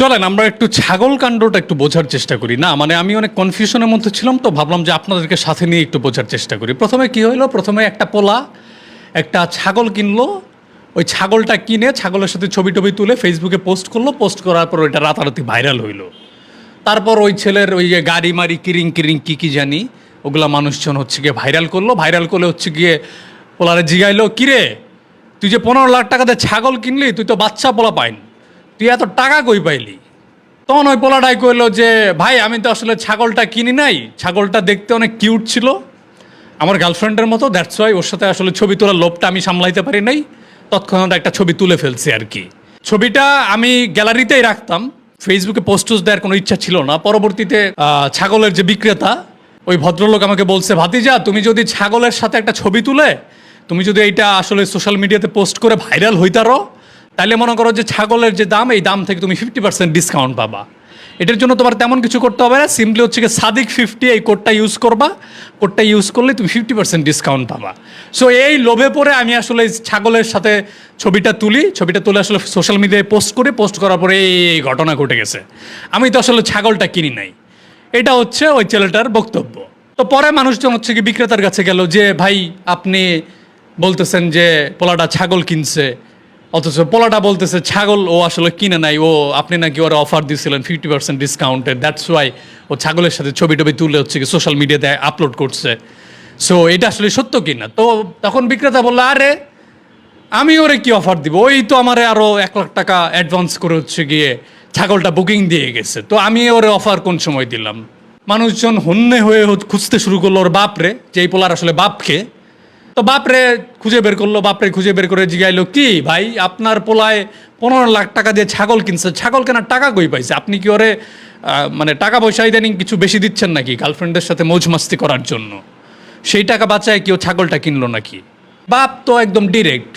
চলেন আমরা একটু ছাগল কাণ্ডটা একটু বোঝার চেষ্টা করি। না মানে আমি অনেক কনফিউশনের মধ্যে ছিলাম, তো ভাবলাম যে আপনাদেরকে সাথে নিয়ে একটু বোঝার চেষ্টা করি। প্রথমে কি হইলো, প্রথমে একটা পোলা একটা ছাগল কিনলো, ওই ছাগলটা কিনে ছাগলের সাথে ছবি টবি তুলে ফেসবুকে পোস্ট করলো, পোস্ট করার পর ওইটা রাতারাতি ভাইরাল হইলো। তারপর ওই ছেলের ওই যে গাড়ি মারি কিরিং কিরিং কী জানি ওগুলা মানুষজন হচ্ছে গিয়ে ভাইরাল করলো, ভাইরাল করলে হচ্ছে গিয়ে পোলারে জিগাইলো, কিরে তুই যে 15 লাখ টাকাতে ছাগল কিনলি, তুই তো বাচ্চা পোলা পাইন, তুই এত টাকা কই পাইলি? তখন ওই পোলাটাই কইলো যে ভাই আমি তো আসলে ছাগলটা কিনি নাই, ছাগলটা দেখতে অনেক কিউট ছিল আমার গার্লফ্রেন্ডের মতো, দ্যাটস ওয়াই ওর সাথে আসলে ছবি তোলার লোভটা আমি সামলাইতে পারি নাই, তৎক্ষণাৎ একটা ছবি তুলে ফেলছি আর কি। ছবিটা আমি গ্যালারিতেই রাখতাম, ফেসবুকে পোস্ট দেওয়ার কোনো ইচ্ছা ছিল না। পরবর্তীতে ছাগলের যে বিক্রেতা ওই ভদ্রলোক আমাকে বলছে, ভাতিজা তুমি যদি ছাগলের সাথে একটা ছবি তুলে তুমি যদি এইটা আসলে সোশ্যাল মিডিয়াতে পোস্ট করে ভাইরাল হইতারো, তাহলে মনে করো যে ছাগলের যে দাম এই দাম থেকে তুমি 50% ডিসকাউন্ট পাবা। এটার জন্য তোমার তেমন কিছু করতে হবে না, সিম্পলি হচ্ছে কি সাদিক 50 এই কোডটা ইউজ করবা, কোডটা ইউজ করলে তুমি 50% ডিসকাউন্ট পাবা। সো এই লোভে পড়ে আমি আসলে ছাগলের সাথে ছবিটা তুলে আসলে সোশ্যাল মিডিয়ায় পোস্ট করি, পোস্ট করার পরে এই ঘটনা ঘটে গেছে। আমি তো আসলে ছাগলটা কিনি নাই, এটা হচ্ছে ওই ছেলেটার বক্তব্য। তো পরে মানুষজন হচ্ছে কি বিক্রেতার কাছে গেল যে ভাই আপনি বলতেছেন যে পোলাটা ছাগল কিনছে, অথচ পোলাটা বলতেছে ছাগল ও আসলে কিনে নাই, ও আপনি নাকি ওরা অফার দিয়েছিলেন 50% ডিসকাউন্টে, দ্যাটস ওয়াই ও ছাগলের সাথে ছবি টবি তুলে হচ্ছে কি সোশ্যাল মিডিয়াতে আপলোড করছে। সো এটা আসলে সত্য কিনা? তো তখন বিক্রেতা বললো, আরে আমি ওরে কি অফার দিব, ওই তো আমারে আরও 1 লাখ টাকা অ্যাডভান্স করে হচ্ছে গিয়ে ছাগলটা বুকিং দিয়ে গেছে, তো আমি ওরে অফার কোন সময় দিলাম? মানুষজন হন্যে হয়ে খুঁজতে শুরু করলো ওর বাপরে, যে এই পোলার আসলে বাপকে। তো বাপরে খুঁজে বের করলো, বাপরে খুঁজে বের করে জিগাইলো, কি ভাই আপনার পোলায় 15 লাখ টাকা দিয়ে ছাগল কিনছে, ছাগল কেনার টাকা কই পাইছে? আপনি কি ওরে মানে টাকা পয়সা ইদানিং কিছু বেশি দিচ্ছেন নাকি গার্লফ্রেন্ডের সাথে মৌজ মাস্তি করার জন্য? সেই টাকা বাঁচায় কেউ ছাগলটা কিনলো নাকি? বাপ তো একদম ডিরেক্ট,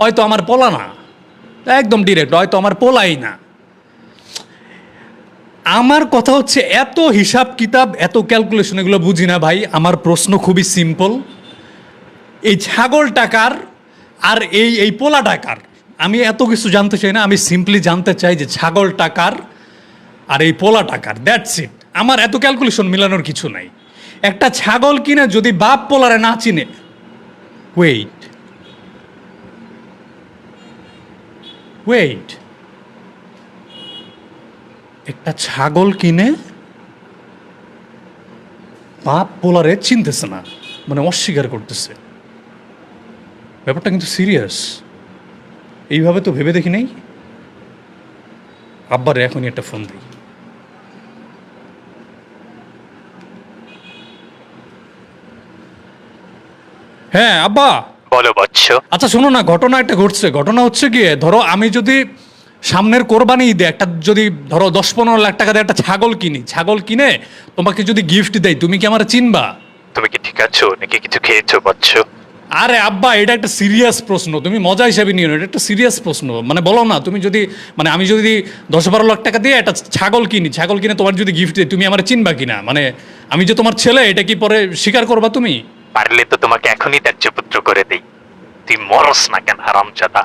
হয়তো আমার পোলা না, একদম ডিরেক্ট, হয়তো আমার পোলাই না। আমার কথা হচ্ছে এত হিসাব কিতাব এত ক্যালকুলেশন এগুলো বুঝি না ভাই। আমার প্রশ্ন খুবই সিম্পল, এই ছাগল টাকার আর এই পোলা টাকার আমি এত কিছু জানতে চাই না, আমি সিম্পলি জানতে চাই যে ছাগল টাকার আর এই পোলা টাকার, দ্যাটস ইট। আমার এত ক্যালকুলেশন মিলানোর কিছু নাই। একটা ছাগল কিনে যদি বাপ পোলারে না চিনে, ওয়েট, একটা ছাগল কিনে বাপ পোলারে চিনতেছে না, মানে অস্বীকার করতেছে, ব্যাপারটা কিন্তু সিরিয়াস। এইভাবে তো ভেবে দেখি নাই। আব্বারে এখনই একটা ফোন দিই। হ্যাঁ আব্বা। বলো বৎস। আচ্ছা শোনো না, ঘটনা একটা ঘটছে। ঘটনা হচ্ছে গিয়ে ধরো আমি যদি সামনের কোরবানি ঈদে একটা যদি ধরো 10-15 লাখ টাকা দিয়ে একটা ছাগল কিনি, ছাগল কিনে তোমাকে যদি গিফট দেয়, তুমি কি আমার চিনবা? তুমি কি ঠিক আছো নাকি কিছু খেয়েছো বৎস? আরে আব্বা এটা একটা সিরিয়াস প্রশ্ন, তুমি মজা হিসাবে নিও না, এটা একটা সিরিয়াস প্রশ্ন। মানে বলো না, তুমি যদি মানে আমি যদি 10-12 লাখ টাকা দিয়ে একটা ছাগল কিনে তোমার যদি গিফট দিই, তুমি আমার চিনবা কিনা? মানে আমি যে তোমার ছেলে এটা কি পরে স্বীকার করবা তুমি? পারলে তো তোমাকে এখনই ত্যায্য পুত্র করে দেই। তুই মরস না কেন হারামজাদা?